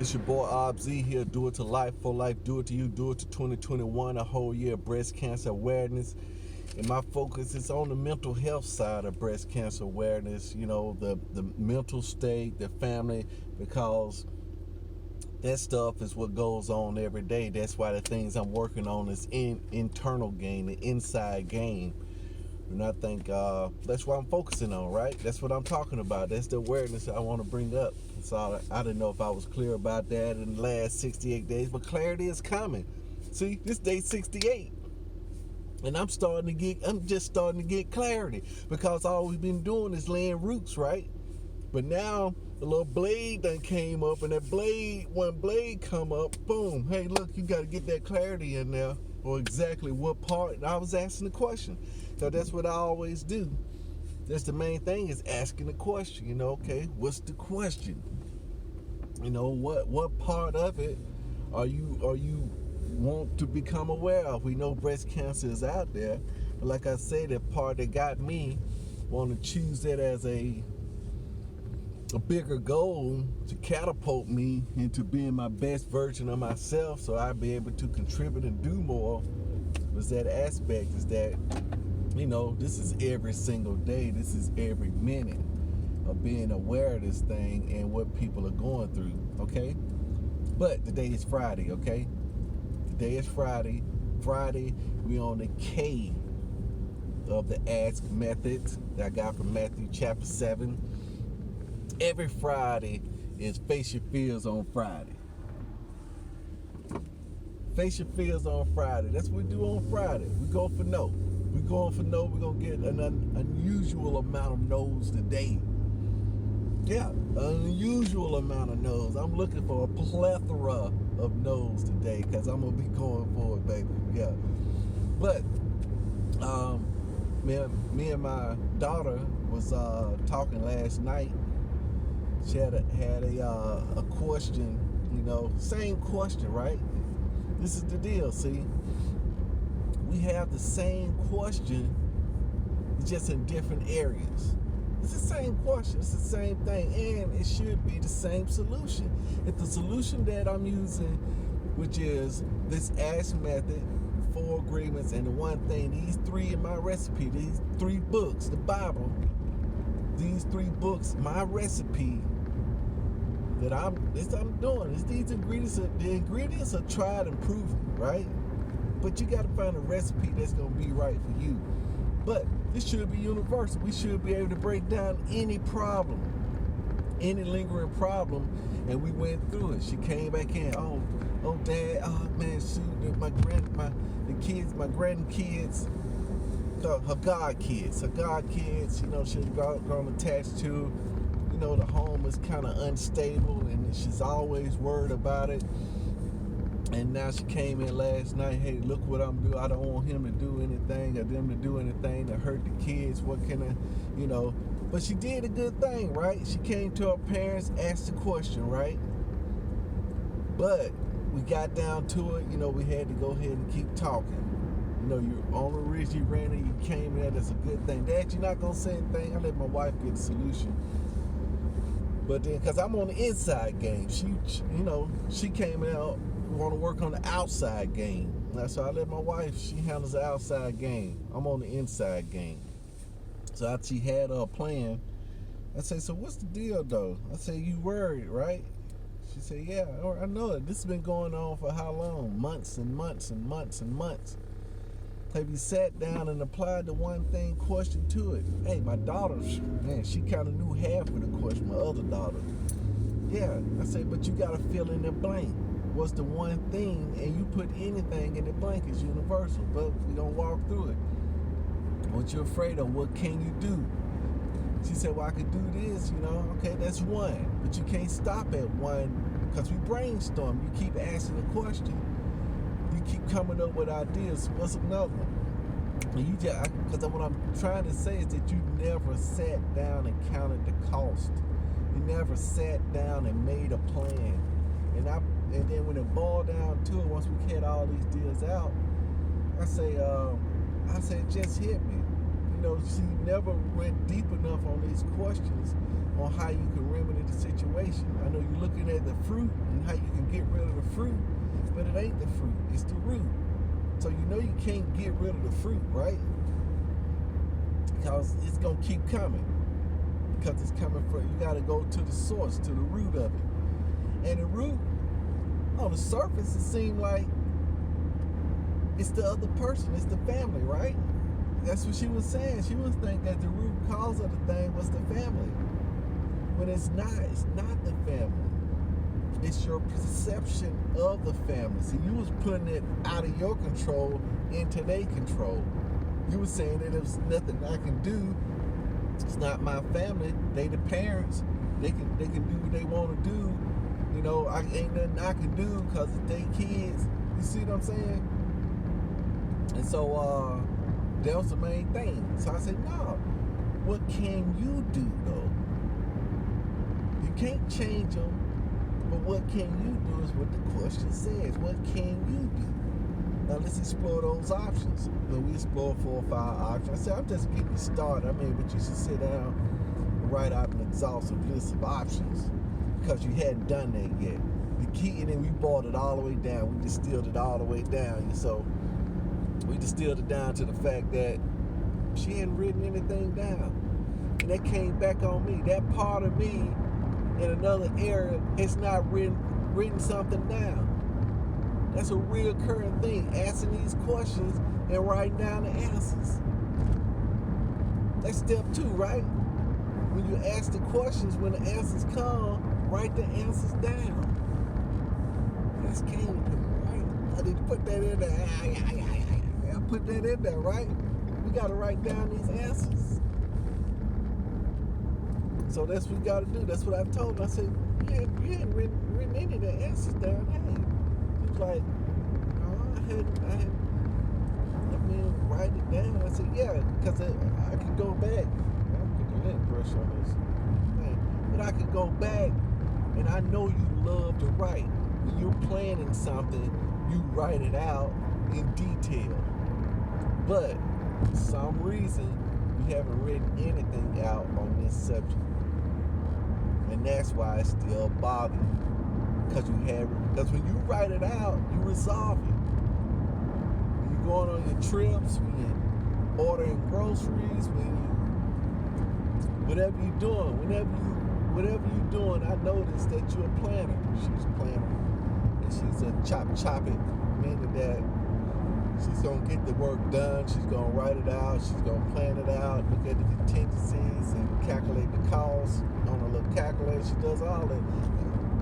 It's your boy ObZ here. Do it to life, for life. Do it to you. Do it to 2021. A whole year of breast cancer awareness. And my focus is on the mental health side of breast cancer awareness. You know, the mental state, the family, because that stuff is what goes on every day. That's why the things I'm working on is internal game, the inside game. And I think that's what I'm focusing on, right? That's what I'm talking about. That's the awareness I want to bring up. So I didn't know if I was clear about that in the last 68 days, but clarity is coming. See, this day 68. And I'm just starting to get clarity, because all we've been doing is laying roots, right? But now the little blade done came up, and one blade come up, boom, hey, look, you got to get that clarity in there, or exactly what part. And I was asking the question. So that's what I always do. That's the main thing, is asking the question. You know, okay, what's the question? You know, what part of it are you want to become aware of? We know breast cancer is out there, but like I said, the part that got me want to choose that as a bigger goal to catapult me into being my best version of myself, so I'll be able to contribute and do more. Was that aspect is that, you know, this is every single day, this is every minute of being aware of this thing and what people are going through, okay? But today is Friday, okay? Today is Friday. Friday, we on the K of the Ask method that I got from Matthew chapter 7. Every Friday is Face Your Fears on Friday. Face Your Fears on Friday. That's what we do on Friday. We go for no. We're going for no. We're going to get an unusual amount of no's today. Yeah, an unusual amount of no's. I'm looking for a plethora of no's today, because I'm going to be going for it, baby. Yeah. But me and my daughter was talking last night. She had a question, you know, same question, right? This is the deal, see? We have the same question, just in different areas. It's the same question, it's the same thing, and it should be the same solution. If the solution that I'm using, which is this Ask method, 4 agreements, and the one thing, these 3 in my recipe, these 3 books, the Bible, these 3 books, my recipe that I'm doing is these ingredients. The ingredients are tried and proven, right? But you got to find a recipe that's gonna be right for you. But this should be universal. We should be able to break down any problem, any lingering problem, and we went through it. She came back in. Oh, Dad. Oh man, shoot, my grandkids. Her God kids. You know, she's grown attached to. You know, the home is kind of unstable, and she's always worried about it. And now she came in last night. Hey, look what I'm doing. I don't want him to do anything, or them to do anything to hurt the kids. What can I, you know? But she did a good thing, right? She came to her parents, asked the question, right? But we got down to it. You know, we had to go ahead and keep talking. You know, you're on the ridge, you ran and you came in. That's a good thing. Dad, you're not gonna say anything. I let my wife get the solution. But then, because I'm on the inside game, she came out, want to work on the outside game. So I let my wife, she handles the outside game. I'm on the inside game. So after she had her plan, I said, so what's the deal though? I said, you worried, right? She said, yeah, I know it. This has been going on for how long? Months and months and months and months. Have you sat down and applied the one thing question to it? Hey, my daughter, man, she kind of knew half of the question, my other daughter. Yeah, I said, but you got to fill in the blank. What's the one thing? And you put anything in the blank, is universal, but we're going to walk through it. What you're afraid of, what can you do? She said, well, I could do this, you know. Okay, that's one. But you can't stop at one, because we brainstorm. You keep asking the question. You keep coming up with ideas. What's another one? And you just, because what I'm trying to say is that you never sat down and counted the cost. You never sat down and made a plan. And then when it boiled down to it, once we had all these deals out, I say, it just hit me. You she never went deep enough on these questions on how you can remedy the situation. I know you're looking at the fruit and how you can get rid of the fruit, but it ain't the fruit, it's the root. So you can't get rid of the fruit, right? Because it's gonna keep coming. Because it's coming from, you gotta go to the source, to the root of it. And the root, on the surface, it seemed like it's the other person, it's the family, right? That's what she was saying. She was thinking that the root cause of the thing was the family. But it's not the family. It's your perception of the family. See, you was putting it out of your control into their control. You was saying that there's nothing I can do. It's not my family. They the parents. They can do what they want to do. I ain't nothing I can do because it's they kids. You see what I'm saying? And so that was the main thing. So I said, no. What can you do though? You can't change them, but what can you do is what the question says. What can you do? Now let's explore those options. We explored 4 or 5 options. I said, I'm just getting you started. But you should sit down and write out an exhaustive list of options because you hadn't done that yet. The key, and then we brought it all the way down. We distilled it all the way down. And so we distilled it down to the fact that she hadn't written anything down. And that came back on me. That part of me in another area has not written something down. That's a reoccurring thing, asking these questions and writing down the answers. That's step 2, right? When you ask the questions, when the answers come, write the answers down. That's key, right? I need to put that in there. I put that in there, right? We got to write down these answers. So that's what we got to do. That's what I told him. I said, you hadn't written any of the answers down, have you? He was like, no, I hadn't. Write it down. I said, yeah, because I could go back. I'll put the lint brush on this thing. But I could go back, and I know you love to write. When you're planning something, you write it out in detail. But for some reason, you haven't written anything out on this subject. And that's why it's still bothering you. Because when you write it out, you resolve it. When you're going on your trips, when you're ordering groceries, whatever you're doing, whatever you're doing, I noticed that you're a planner. She's a planner. And she's a chop it, meaning that she's going to get the work done. She's going to write it out. She's going to plan it out, look at the contingencies, and calculate the costs on a little calculator. She does all that.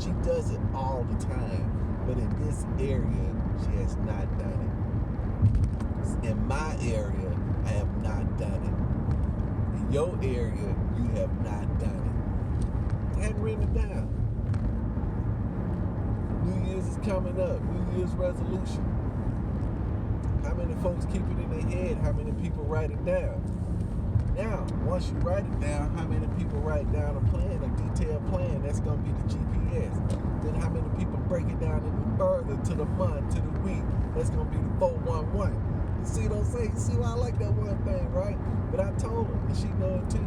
She does it all the time. But in this area, she has not done it. In my area, I have not done it. In your area, you have not done it. I hadn't written it down. New Year's is coming up. New Year's resolution. How many folks keep it in their head? How many people write it down? Now, once you write it down, how many people write down a plan, a detailed plan? That's going to be the GPS. Then how many people break it down even further to the month, to the week? That's going to be the 411. You see what I'm saying? You see why I like that one thing, right? But I told her, and she know it too.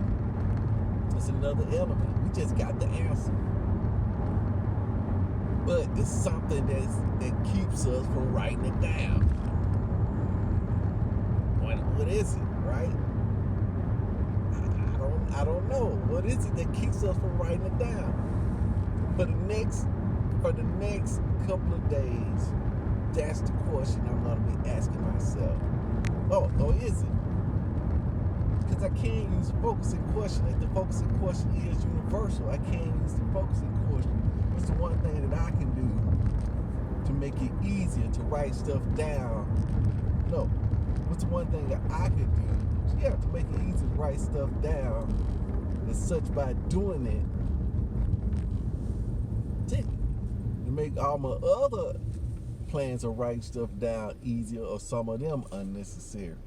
It's another element. We just got the answer. But it's something that keeps us from writing it down. What is it, right? I don't know. What is it that keeps us from writing it down? For the next couple of days, that's the question I'm going to be asking myself. Oh, is it? Because I can't use focusing question. If the focusing question is universal, I can't use the focusing question. What's the one thing that I can do to make it easier to write stuff down? No. What's the one thing that I could do? Yeah, to make it easy to write stuff down. And such by doing it, to make all my other plans of writing stuff down easier, or some of them unnecessary.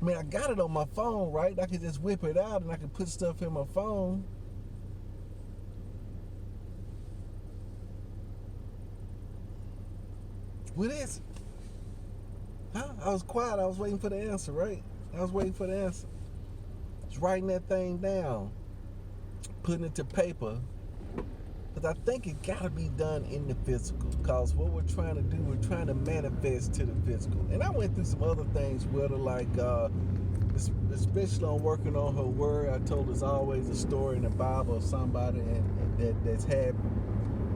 I got it on my phone, right? I could just whip it out and I could put stuff in my phone. What is it? Huh? I was quiet. I was waiting for the answer, right? I was waiting for the answer. Just writing that thing down, putting it to paper. Because I think it got to be done in the physical. Because what we're trying to do, we're trying to manifest to the physical. And I went through some other things, whether like, especially on working on her word. I told there's always a story in the Bible of somebody that's had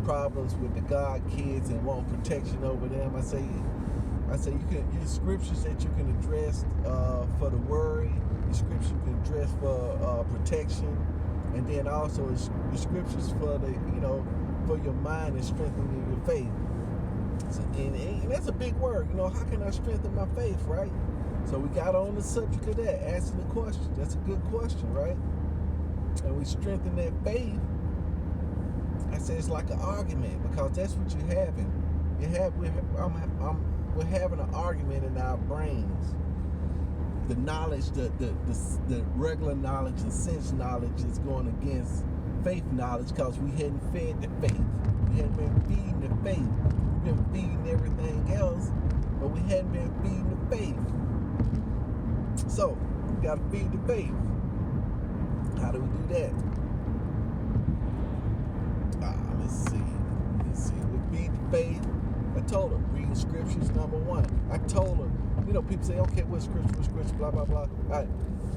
problems with the God kids and want protection over them. I say you can use scriptures that you can address for the worry. The scriptures you can address for protection. And then also the scriptures for for your mind and strengthening your faith. So, and that's a big word. How can I strengthen my faith, right? So we got on the subject of that, asking the question. That's a good question, right? And we strengthen that faith. I say it's like an argument, because that's what you're having. We're having an argument in our brains. The knowledge, the regular knowledge and sense knowledge is going against faith knowledge, because we hadn't fed the faith. We hadn't been feeding the faith. We've been feeding everything else, but we hadn't been feeding the faith. So, we got to feed the faith. How do we do that? Let's see. We feed the faith. I told her, reading scriptures, number one. I told her, people say, okay, what scripture, blah, blah, blah. All right.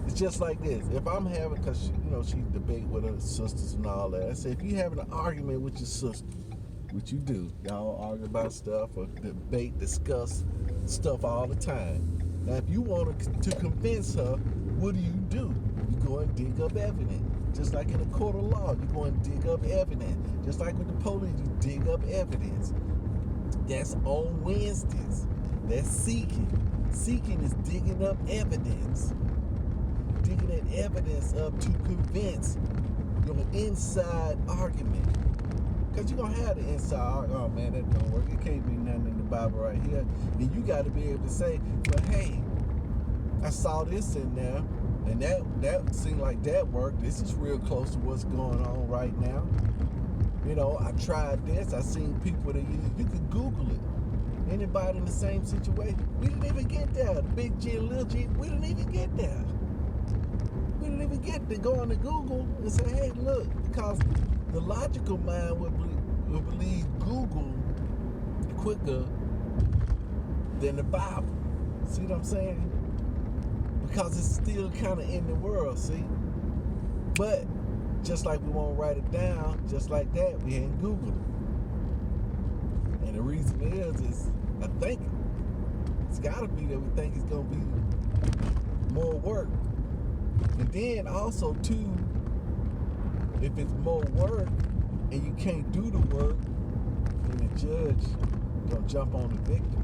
It's just like this. If I'm having, because, she debate with her sisters and all that. I say, if you're having an argument with your sister, which you do, y'all argue about stuff or debate, discuss stuff all the time. Now, if you want to convince her, what do? You go and dig up evidence. Just like in a court of law, you go and dig up evidence. Just like with the police, you dig up evidence. That's on Wednesdays. That's seeking. Seeking is digging up evidence. Digging that evidence up to convince your inside argument. Because you're going to have the inside argument. Oh, man, that don't work. It can't be nothing in the Bible right here. Then you got to be able to say, but hey, I saw this in there, and that seemed like that worked. This is real close to what's going on right now. I tried this. I seen people that you could Google it. Anybody in the same situation? We didn't even get there. The big G and little G, we didn't even get there. We didn't even get to go on to Google and say, hey, look, because the logical mind would believe Google quicker than the Bible. See what I'm saying? Because it's still kind of in the world, see? But just like we won't write it down, just like that, we ain't Googled it. And the reason is I think it's got to be that we think it's going to be more work. And then also, too, if it's more work and you can't do the work, then the judge going to jump on the victim.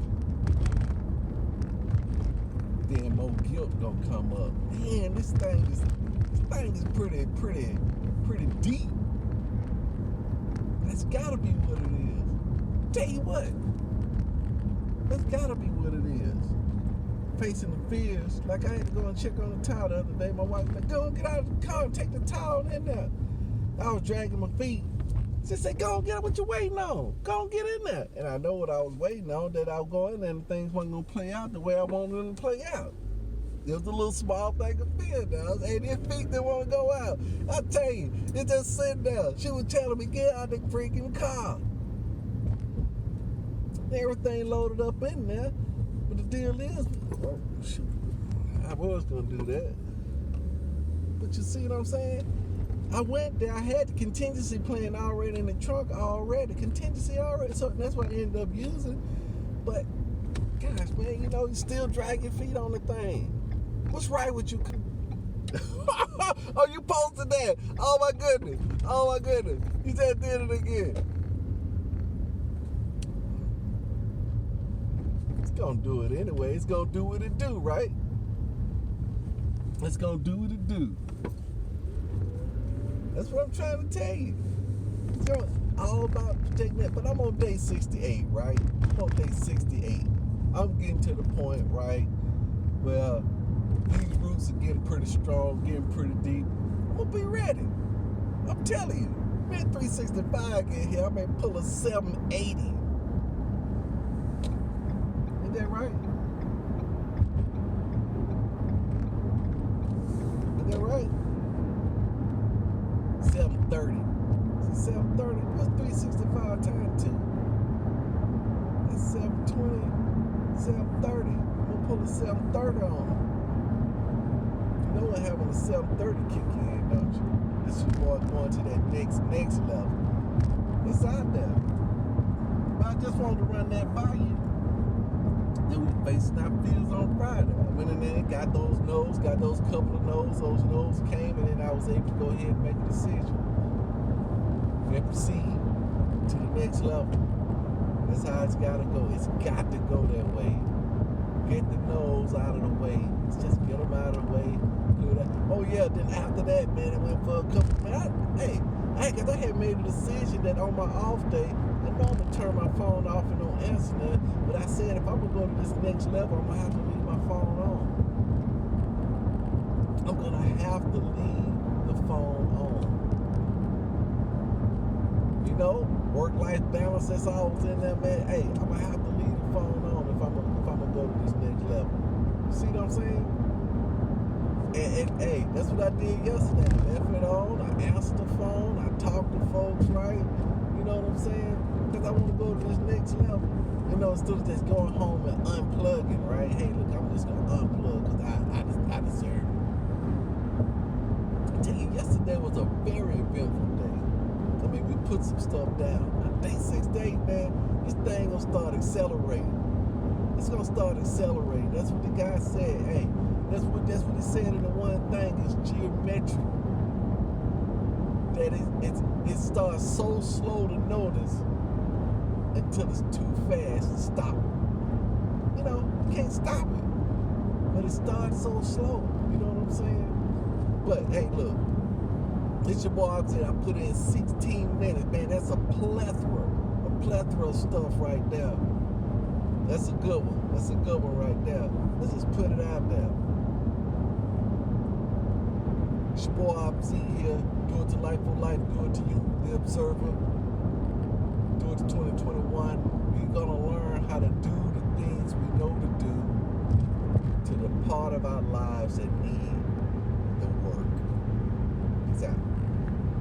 Then more guilt going to come up. Man, this thing is pretty deep. That's gotta be what it is. Tell you what, that's gotta be what it is. Facing the fears. Like I had to go and check on the towel the other day. My wife was like, go and get out of the car and take the towel in there. I was dragging my feet. She said, go and get up what you waiting on. Go and get in there. And I know what I was waiting on, that I was going in there and things wasn't gonna play out the way I wanted them to play out. It was a little small thing of fear now. Hey, these feet didn't want to go out. I tell you, it just sitting there. She was telling me, get out the freaking car. Everything loaded up in there. But the deal is, oh, shoot, I was going to do that. But you see what I'm saying? I went there. I had the contingency plan already in the trunk already. Contingency already. So that's what I ended up using. But, gosh, man, you still drag your feet on the thing. What's right with you? Oh, you posted that. Oh, my goodness. You said did it again. It's going to do it anyway. It's going to do what it do, right? It's going to do what it do. That's what I'm trying to tell you. It's all about protecting that. But I'm on day 68, right? I'm on day 68. I'm getting to the point, right, where these roots are getting pretty strong, getting pretty deep. I'm going to be ready. I'm telling you. Man, 365 get here. I may pull a 780. Ain't that right? that right? 7:30. It's 7:30. What's 365 times 2? That's 7:20. 7:30. I'm gonna pull a 7:30 on them. You know what having a 7:30 kick in, don't you? This is going to that next level. It's out there. But I just wanted to run that by you. Then we facing our fields on Friday. I went in there and got those no's, got those couple of no's. Those no's came, and then I was able to go ahead and make a decision and proceed to the next level. That's how it's got to go. It's got to go that way. Get the no's out of the way. Let's just get them out of the way. Oh yeah, then after that, man, it went for a couple. Because I had made a decision that on my off day, I know I'm gonna turn my phone off and don't answer nothing. But I said if I'm gonna go to this next level, I'm gonna have to leave my phone on. I'm gonna have to leave the phone on. You know, work-life balance, that's always in there, man. Hey, I'm gonna have to leave the phone on if I'm gonna go to this next level. You see what I'm saying? And hey, that's what I did yesterday. I left it on, I answered the phone, I talked to folks, right? You know what I'm saying? Because I want to go to this next level. You know, instead of just going home and unplugging, right? Hey, look, I'm just going to unplug because I deserve it. I tell you, yesterday was a very eventful day. I mean, we put some stuff down. Now, day 6 to 8, man, this thing going to start accelerating. It's going to start accelerating. That's what the guy said. Hey, that's what he said in the one thing is geometric. That it starts so slow to notice until it's too fast to stop. You know, you can't stop it. But it starts so slow. You know what I'm saying? But hey, look, it's your boy Oxy. I put in 16 minutes. Man, that's a plethora of stuff right there. That's a good one. That's a good one right there. Let's just put it out there. It's your boy Oxy here. Do it to life for life. Do it to you, the observer. Do it to 2021. We're gonna learn how to do the things we know to do to the part of our lives that need the work. Peace out.